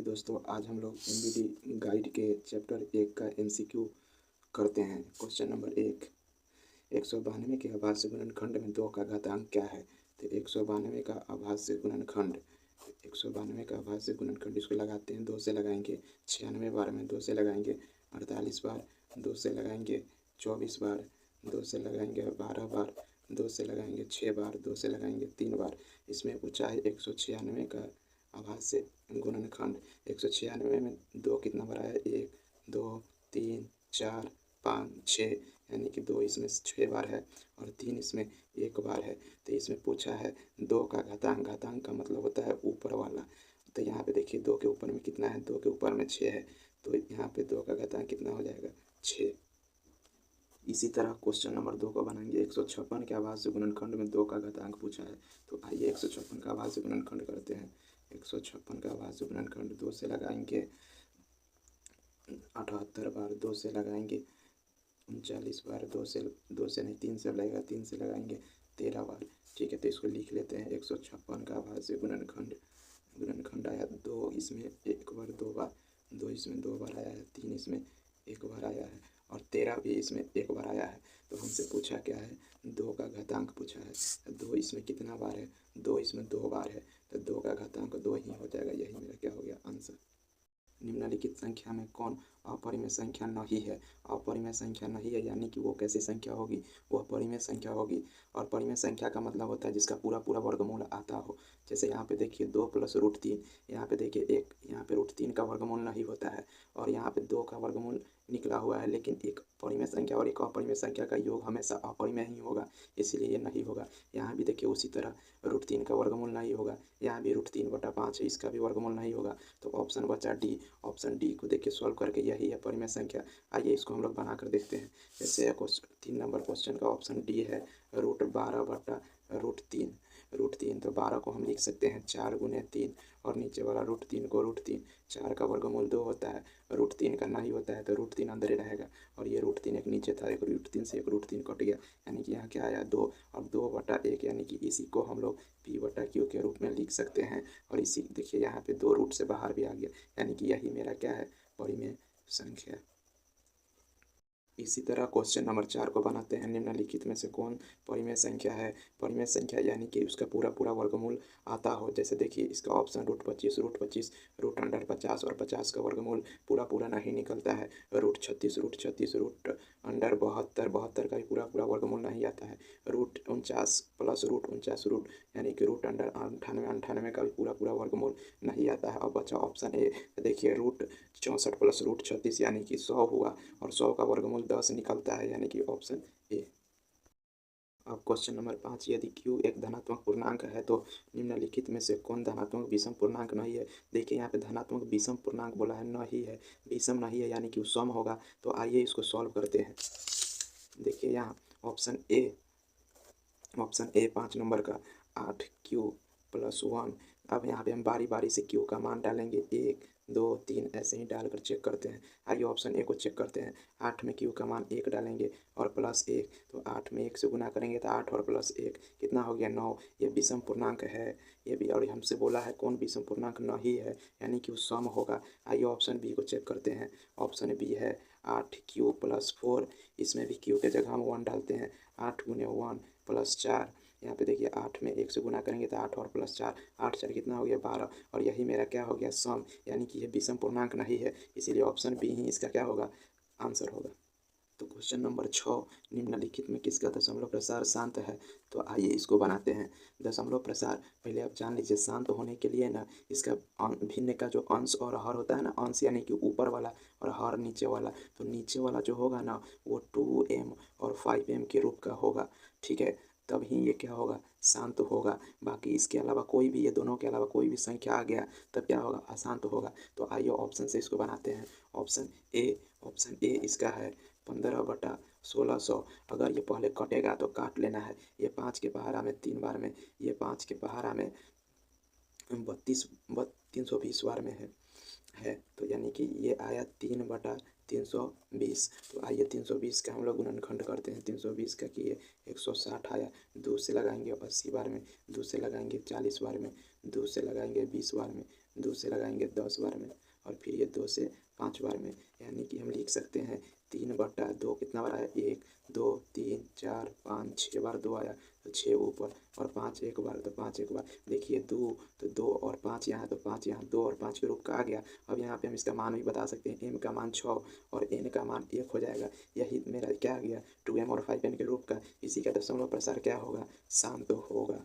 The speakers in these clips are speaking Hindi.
चलिए दोस्तों, आज हम लोग एमबीडी गाइड के चैप्टर 1 का एमसीक्यू करते हैं। क्वेश्चन नंबर 1, 192 के अभाज्य गुणनखंड में 2 का घातांक क्या है? तो 192 का अभाज्य गुणनखंड, 192 का अभाज्य गुणनखंड इसको लगाते हैं, 2 से लगाएंगे 96 बार में, 2 से लगाएंगे 48 बार, 2 से लगाएंगे 24 बार, 2 से लगाएंगे 12 बार, 2 से लगाएंगे 6 बार, 2 से लगाएंगे 3 बार। इसमें पूछा है 196 का अभाज्य गुणनखंड। 196 में 2 कितना बार आया? 1 2 3 4 5 6, यानी कि 2 इसमें 6 बार है और 3 इसमें 1 बार है। तो इसमें पूछा है 2 का घातांक। घातांक का मतलब होता है ऊपर वाला। तो यहाँ पे देखिए 2 के ऊपर में कितना है? 2 के ऊपर में 6 है, तो यहाँ पे 2 का घातांक कितना हो जाएगा? 6। इसी तरह क्वेश्चन नंबर 2 को बनाएंगे। 156 के अभाज्य गुणनखंड में 2 का घातांक पूछा है। तो आइए 156 का अभाज्य गुणनखंड करते हैं। 156 का अभाज्य गुणनखंड 2 से लगाएंगे 78 बार, 2 से लगाएंगे 39 बार, 2 से नहीं 3 से लगेगा, 3 से लगाएंगे 13 बार। ठीक है, तो इसको लिख लेते हैं। 156 का अभाज्य गुणनखंड आया 2, इसमें 1 बार 2 बार, 2 इसमें 2 बार आया है, 3 इसमें 1 बार आया है और 13 भी इसमें 1 बार आया है। तो हमसे पूछा क्या है? 2 का घातांक पूछा है। 2 इसमें कितना बार है? 2 इसमें 2 बार है, तो 2 का घातांक 2 ही हो जाएगा। यही मेरा क्या हो गया? आंसर। निम्नलिखित संख्या में कौन अपरिमेय संख्या नहीं है? अपरिमेय संख्या नहीं है यानी कि वो कैसी संख्या होगी? वह परिमेय संख्या होगी। और परिमेय संख्या का मतलब होता है जिसका पूरा पूरा वर्गमूल आता हो। जैसे यहाँ पे देखिए 2 + √3, यहाँ पे देखिए 1, यहाँ पे √3 का वर्गमूल नहीं होता है और यहाँ पे 2 का वर्गमूल निकला हुआ है, लेकिन एक परिमेय संख्या और एक अपरिमेय संख्या का योग हमेशा अपरिमेय ही होगा, इसलिए ये नहीं होगा। यहाँ भी देखिए उसी तरह √3 का वर्गमूल नहीं होगा, यहाँ भी √3/5 है, इसका भी वर्गमूल नहीं होगा। तो ऑप्शन बचा डी। ऑप्शन डी को देखिए सॉल्व करके यही है परिमेय संख्या। आइए इसको हम लोग बना कर देखते हैं। जैसे 3 नंबर क्वेश्चन का ऑप्शन डी है √12/√3। √3 तो 12 को हम लिख सकते हैं 4 × 3 और नीचे वाला √3 को √3। 4 का वर्गमूल 2 होता है, √3 का नहीं होता है, तो √3 अंदर ही रहेगा और ये √3 एक नीचे था, एक √3 से एक √3 कट गया, यानी कि यहाँ क्या आया? 2। और 2/1, यानी कि इसी को हम लोग P/Q के रूप में लिख सकते हैं। और इसी देखिए यहाँ पे 2 रूट से बाहर भी आ गया, यानी कि यही मेरा क्या है? परिमेय संख्या। इसी तरह क्वेश्चन नंबर 4 को बनाते हैं। निम्नलिखित में से कौन परिमेय संख्या है? परिमेय संख्या यानी कि उसका पूरा पूरा वर्गमूल आता हो। जैसे देखिए इसका ऑप्शन √25, √25, √50 और 50 का वर्गमूल पूरा पूरा नहीं निकलता है। √36, √36, √72, 72 का भी पूरा पूरा वर्गमूल नहीं आता है। √49 + √49, यानी कि √98, 98 का भी पूरा पूरा वर्गमूल नहीं आता है। अब बचा ऑप्शन ए। देखिए √64 + √36, यानी कि 100 हुआ और 100 का वर्गमूल 10 निकलता है, यानी कि ऑप्शन ए। अब क्वेश्चन नंबर 5, यदि Q एक धनात्मक पूर्णांक है तो निम्नलिखित में से कौन धनात्मक विषम पूर्णांक नहीं है? देखिए यहाँ पे धनात्मक विषम पूर्णांक बोला है, नहीं है, विषम नहीं है, यानी कि सम होगा। तो आइए इसको सॉल्व करते हैं। देखिए यहाँ ऑप्शन ए 5 नंबर का 8Q + 1। अब यहाँ पे हम बारी बारी से Q का मान डालेंगे, 1 2 3 ऐसे ही डालकर चेक करते हैं। आइए ऑप्शन ए को चेक करते हैं। 8 में Q का मान 1 डालेंगे और +1, तो 8 में 1 से गुना करेंगे तो 8 और +1 कितना हो गया? 9। ये विषम पूर्णांक है ये भी, और हमसे बोला है कौन विषम पूर्णांक नहीं है, यानी कि वो सम होगा। आइए ऑप्शन बी को चेक करते हैं। ऑप्शन बी है 8Q + 4। इसमें भी Q के जगह हम 1 डालते हैं। 8 × 1 + 4, यहाँ पे देखिए 8 में 1 से गुना करेंगे तो 8 और +4, 8 4 कितना हो गया? 12। और यही मेरा क्या हो गया? सम, यानी कि यह विषम पूर्णांक नहीं है, इसीलिए ऑप्शन बी ही इसका क्या होगा? आंसर होगा। तो क्वेश्चन नंबर 6, निम्नलिखित में किसका दशमलव प्रसार शांत है? तो आइए इसको बनाते हैं। दशमलव प्रसार पहले आप जान लीजिए, शांत होने के लिए ना इसका भिन्न का जो अंश और हर होता है ना, अंश यानी कि ऊपर वाला और हर नीचे वाला, तो नीचे वाला जो होगा ना वो 2m और 5m के रूप का होगा। ठीक है, तब ही ये क्या होगा? शांत होगा। बाकी इसके अलावा कोई भी, ये दोनों के अलावा कोई भी संख्या आ गया तब क्या होगा? अशांत होगा। तो आइए ऑप्शन से इसको बनाते हैं। ऑप्शन ए इसका है 15/1600। अगर ये पहले कटेगा तो काट लेना है। ये 5 के पहाड़ा में 3 बार में, ये 5 के पहाड़ा में 320 बार में है, तो यानी कि ये आया 3/320। तो आइए 320 का हम लोग गुणनखंड करते हैं। 320 का कि ये 160 आया, 2 से लगाएंगे 80 बार में, 2 से लगाएंगे 40 बार में, 2 से लगाएंगे 20 बार में, 2 से लगाएंगे 10 बार में, और फिर ये 2 से 5 बार में, यानी कि हम लिख सकते हैं 3/2 कितना बार आया, 1 2 3 4 5 6 बार 2 आया, तो 6 ऊपर, और 5 एक बार, तो 5 एक बार। देखिए 2, तो 2 और 5 यहाँ, तो 5 यहाँ, 2 और 5 के रूप का आ गया। अब यहाँ पे हम इसका मान भी बता सकते हैं, m का मान 6 और n का मान 1 हो जाएगा। यही मेरा क्या आ गया, 2m और 5n के रूप का। इसी का दशमलव प्रसार क्या होगा, शांत होगा।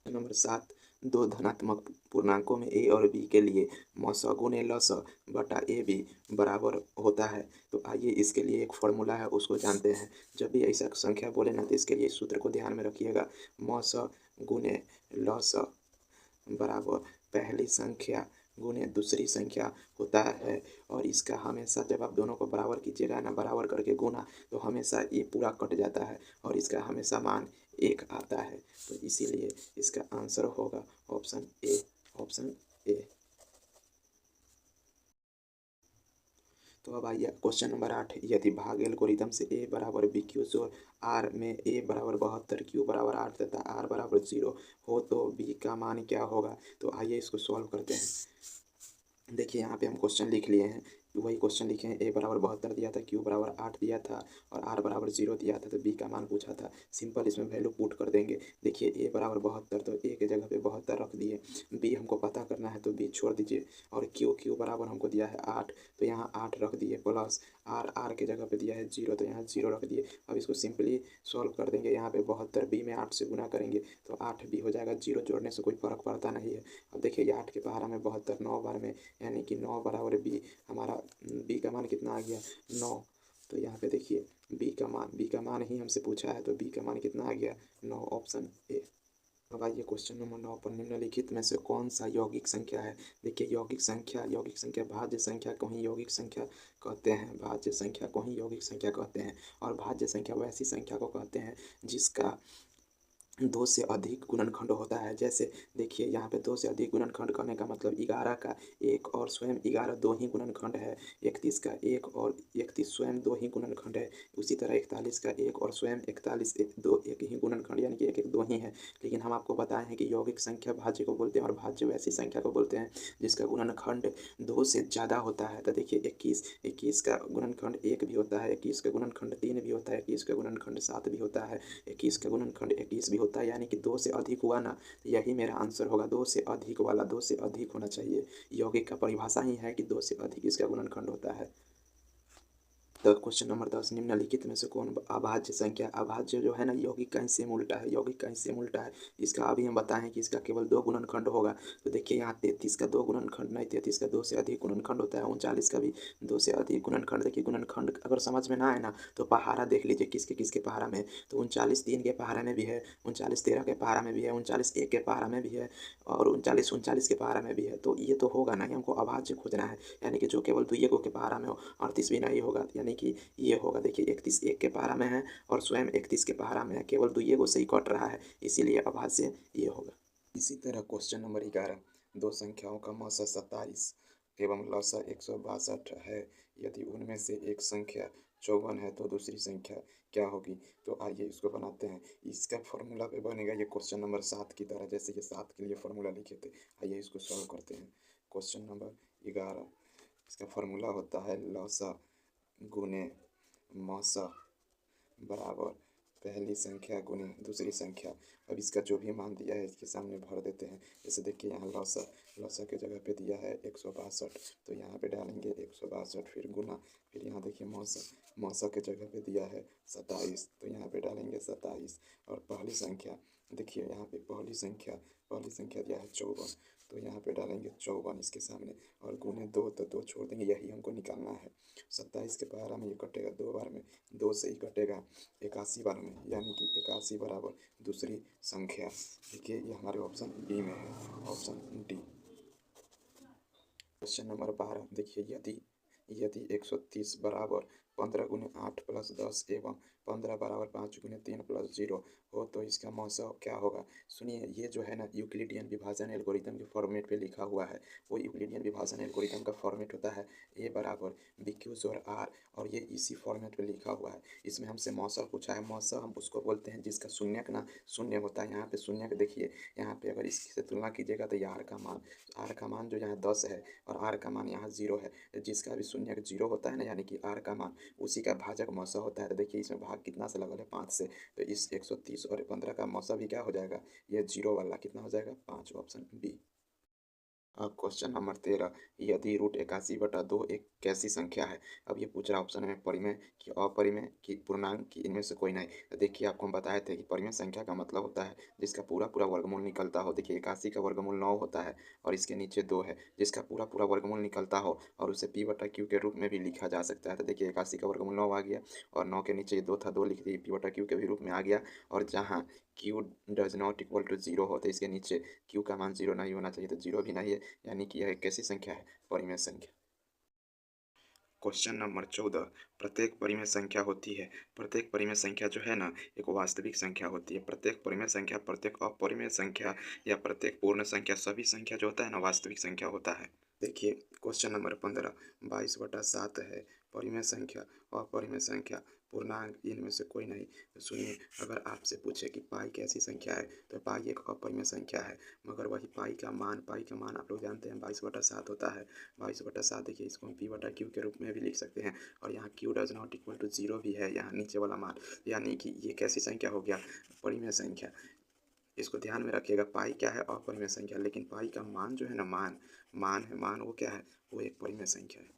नंबर 7, दो धनात्मक पूर्णांकों में a और b के लिए मस गुणे लस बटा ए बी बराबर होता है। तो आइए इसके लिए एक फॉर्मूला है, उसको जानते हैं। जब भी ऐसा संख्या बोले ना, तो इसके लिए इस सूत्र को ध्यान में रखिएगा। मस गुणे लस बराबर पहली संख्या गुणे दूसरी संख्या होता है। और इसका हमेशा जब आप दोनों को बराबर कीजिएगा ना, बराबर करके गुना, तो हमेशा ये पूरा कट जाता है और इसका हमेशा मान 1 आता है। तो इसीलिए इसका आंसर होगा ऑप्शन ए, ऑप्शन ए। तो अब आइए क्वेश्चन नंबर 8, यदि भाग एल्गोरिथम से a बराबर बी क्यू जोड़ r में a बराबर 72, q बराबर 8 तथा r बराबर 0 हो तो b का मान क्या होगा। तो आइए इसको सॉल्व करते हैं। देखिए यहाँ पे हम क्वेश्चन लिख लिए हैं, वही क्वेश्चन लिखे हैं। a बराबर 72 दिया था, q बराबर 8 दिया था और r बराबर 0 दिया था, तो b का मान पूछा था। सिंपल इसमें वैल्यू पुट कर देंगे। देखिए a बराबर 72, तो a के जगह पे 72 रख दिए। b हमको पता करना है, तो b छोड़ दीजिए। और q बराबर हमको दिया है 8, तो यहाँ 8 रख दिए, प्लस r के जगह पे दिया है 0, तो यहाँ 0 रख दिए। अब इसको सिंपली सॉल्व कर देंगे। यहाँ पे 72 b में 8 से गुना करेंगे तो 8b हो जाएगा। 0 जोड़ने से कोई फर्क पड़ता नहीं है। अब देखिए ये 8 के पहाड़ा में 72 9 बार में, यानी कि 9 बराबर b। हमारा b का मान कितना आ गया, 9। तो यहाँ पे देखिए b का मान ही हमसे पूछा है, तो b का मान कितना आ गया, 9, ऑप्शन ए। अब आइए क्वेश्चन नंबर 9 पर, निम्नलिखित में से कौन सा यौगिक संख्या है। देखिए यौगिक संख्या भाज्य संख्या को ही यौगिक संख्या कहते हैं। भाज्य संख्या को ही यौगिक संख्या कहते हैं। और भाज्य संख्या वैसी संख्या को कहते हैं जिसका 2 से अधिक गुणनखंड होता है। जैसे देखिए यहाँ पे 2 से अधिक गुणनखंड करने का मतलब 11 का 1 और स्वयं 11 दो ही गुणनखंड है। 31 का 1 और 31 स्वयं 2 ही गुणनखंड है। उसी तरह 41 का 1 और स्वयं 41 एक ही गुणनखंड, यानी कि 1 1 2 ही है। लेकिन हम आपको बताए हैं कि यौगिक संख्या भाज्य को बोलते हैं और भाज्य वैसी संख्या को बोलते हैं जिसका गुणनखंड 2 से ज़्यादा होता है। तो देखिए 21 का गुणनखंड 1 भी होता है, 21 का गुणनखंड 3 भी होता है, 21 का गुणनखंड 7 भी होता है, 21 का गुणनखंड 21 भी होता है, यानी कि 2 से अधिक हुआ ना। तो यही मेरा आंसर होगा, 2 से अधिक वाला। 2 से अधिक होना चाहिए। यौगिक का परिभाषा ही है कि 2 से अधिक इसका गुणनखंड होता है। तो क्वेश्चन नंबर 10, निम्नलिखित में से कौन अभाज्य संख्या, अभाज्य जो है ना, यौगिक का ही सेम उल्टा है, यौगिक का ही सेम उल्टा है। इसका अभी हम बताएं कि इसका केवल 2 गुणनखंड होगा। तो देखिए यहाँ 33 का 2 गुणनखंड नहीं, 33 का 2 से अधिक गुणनखंड होता है। 39 का भी 2 से अधिक गुणनखंड। देखिए गुणनखंड अगर समझ में ना आए ना, तो पहाड़ा देख लीजिए किसके किसके पहाड़ा में। तो 39 3 के पहाड़ा में भी है, 39 13 के पहाड़ा में भी है, 39 1 के पहाड़ा में भी है, और 39 के पहाड़ा में भी है। तो ये तो होगा नहीं, हमको अभाज्य खोजना है, यानी कि जो केवल दुइये को के पहाड़ा में हो। 38 भी नहीं होगा, यानी कि ये होगा। देखिए 31 1 के पहाड़ा में है और स्वयं 31 के पहाड़ा में है, केवल दुइये को से ही कट रहा है, इसीलिए अभाज्य ये होगा। इसी तरह क्वेश्चन नंबर 11, दो संख्याओं का मौसा 27 एवं लसा 162 है। यदि उनमें से एक संख्या 54 है तो दूसरी संख्या क्या होगी। तो आइए इसको बनाते हैं। इसका फॉर्मूला पे बनेगा ये क्वेश्चन नंबर 7 की तरह, जैसे कि 7 के लिए फॉर्मूला लिखे थे। आइए इसको सॉल्व करते हैं। क्वेश्चन नंबर 11, इसका फॉर्मूला होता है लसा गुने मौसा बराबर पहली संख्या गुने दूसरी संख्या। अब इसका जो भी मान दिया है इसके सामने भर देते हैं। जैसे देखिए यहाँ लसा के जगह पे दिया है 162, तो यहाँ पे डालेंगे 162, फिर गुना, फिर यहाँ देखिए मौसा के जगह पे दिया है 27, तो यहाँ पे डालेंगे 27। और पहली संख्या देखिए यहाँ पे पहली संख्या दिया है 54, तो यहाँ पे डालेंगे 54 इसके सामने, और गुने 2, तो 2 छोड़ देंगे, यही हमको निकालना है। 27 के पहाड़ा में ये कटेगा 2 बार में, 2 से ही कटेगा 81 बार में, यानी कि 81 बराबर दूसरी संख्या। देखिए ये हमारे ऑप्शन बी में है, ऑप्शन डी। क्वेश्चन नंबर 12, देखिए यदि 130 बराबर 15 गुने 8 प्लस 10 एवं 15 बराबर 5 गुने 3 प्लस 0 हो तो इसका मौसा क्या होगा? सुनिए, ये जो है ना यूक्लिडियन विभाजन एल्गोरिथम के फॉर्मेट पे लिखा हुआ है। वो यूक्लिडियन विभाजन एल्गोरिथम का फॉर्मेट होता है ए बराबर बी क्यू ज़ोर आर, और ये इसी फॉर्मेट पे लिखा हुआ है। इसमें हमसे मौसा पूछा है। मौसा हम उसको बोलते हैं जिसका शून्यक ना शून्य होता है। यहाँ पे शून्यक देखिए, यहाँ पे अगर इससे तुलना कीजिएगा तो ये आर का मान जो यहाँ 10 है और आर का मान यहाँ 0 है। तो जिसका भी शून्यक 0 होता है ना, यानी कि आर का मान, उसी का भाजक मौसा होता है। तो देखिए इसमें भाग कितना से लगल है, 5 से। तो इस 130 और 15 का मौसा भी क्या हो जाएगा, ये 0 वाला कितना हो जाएगा, 5, ऑप्शन बी। अब क्वेश्चन नंबर 13, यदि रूट 81/2 एक कैसी संख्या है? अब ये पूछ रहा है ऑप्शन में परिमेय कि अपरिमेय कि पूर्णांक कि इनमें से कोई नहीं। तो देखिए आपको हम बताए थे कि परिमेय संख्या का मतलब होता है जिसका पूरा पूरा वर्गमूल निकलता हो। देखिए 81 का वर्गमूल 9 होता है और इसके नीचे 2 है, जिसका पूरा पूरा वर्गमूल निकलता हो और उसे p/q के रूप में भी लिखा जा सकता है। तो देखिए 81 का वर्गमूल 9 आ गया और 9 के नीचे ये 2 था, 2 लिख दिए, p/q के भी रूप में आ गया। और जहाँ q does not equal to 0 हो तो इसके नीचे q का मान 0 नहीं होना चाहिए, तो 0 भी नहीं है, यानी कि यह एक कैसी संख्या है, परिमेय संख्या। क्वेश्चन नंबर 14, प्रत्येक परिमेय संख्या होती है। प्रत्येक परिमेय संख्या जो है ना एक वास्तविक संख्या होती है। प्रत्येक परिमेय संख्या, प्रत्येक अपरिमेय संख्या या प्रत्येक पूर्ण संख्या, सभी संख्या जो होता है ना वास्तविक संख्या होता है। देखिए क्वेश्चन नंबर 15, 22/7 है परिमेय संख्या, अपरिमेय संख्या, पूर्णांक, इनमें से कोई नहीं। तो सुनिए, अगर आपसे पूछे कि पाई कैसी संख्या है, तो पाई एक अपरिमेय संख्या है। मगर वही पाई का मान आप लोग जानते हैं 22/7 होता है। 22/7 देखिए, इसको हम p/q के रूप में भी लिख सकते हैं। और यहाँ q does not equal to 0 भी है, यहाँ नीचे वाला मान, यानी कि ये कैसी संख्या हो गया, परिमेय संख्या। इसको ध्यान में रखिएगा, पाई क्या है, अपरिमेय संख्या, लेकिन पाई का मान जो है ना, मान है, मान वो क्या है, वो एक परिमेय संख्या है।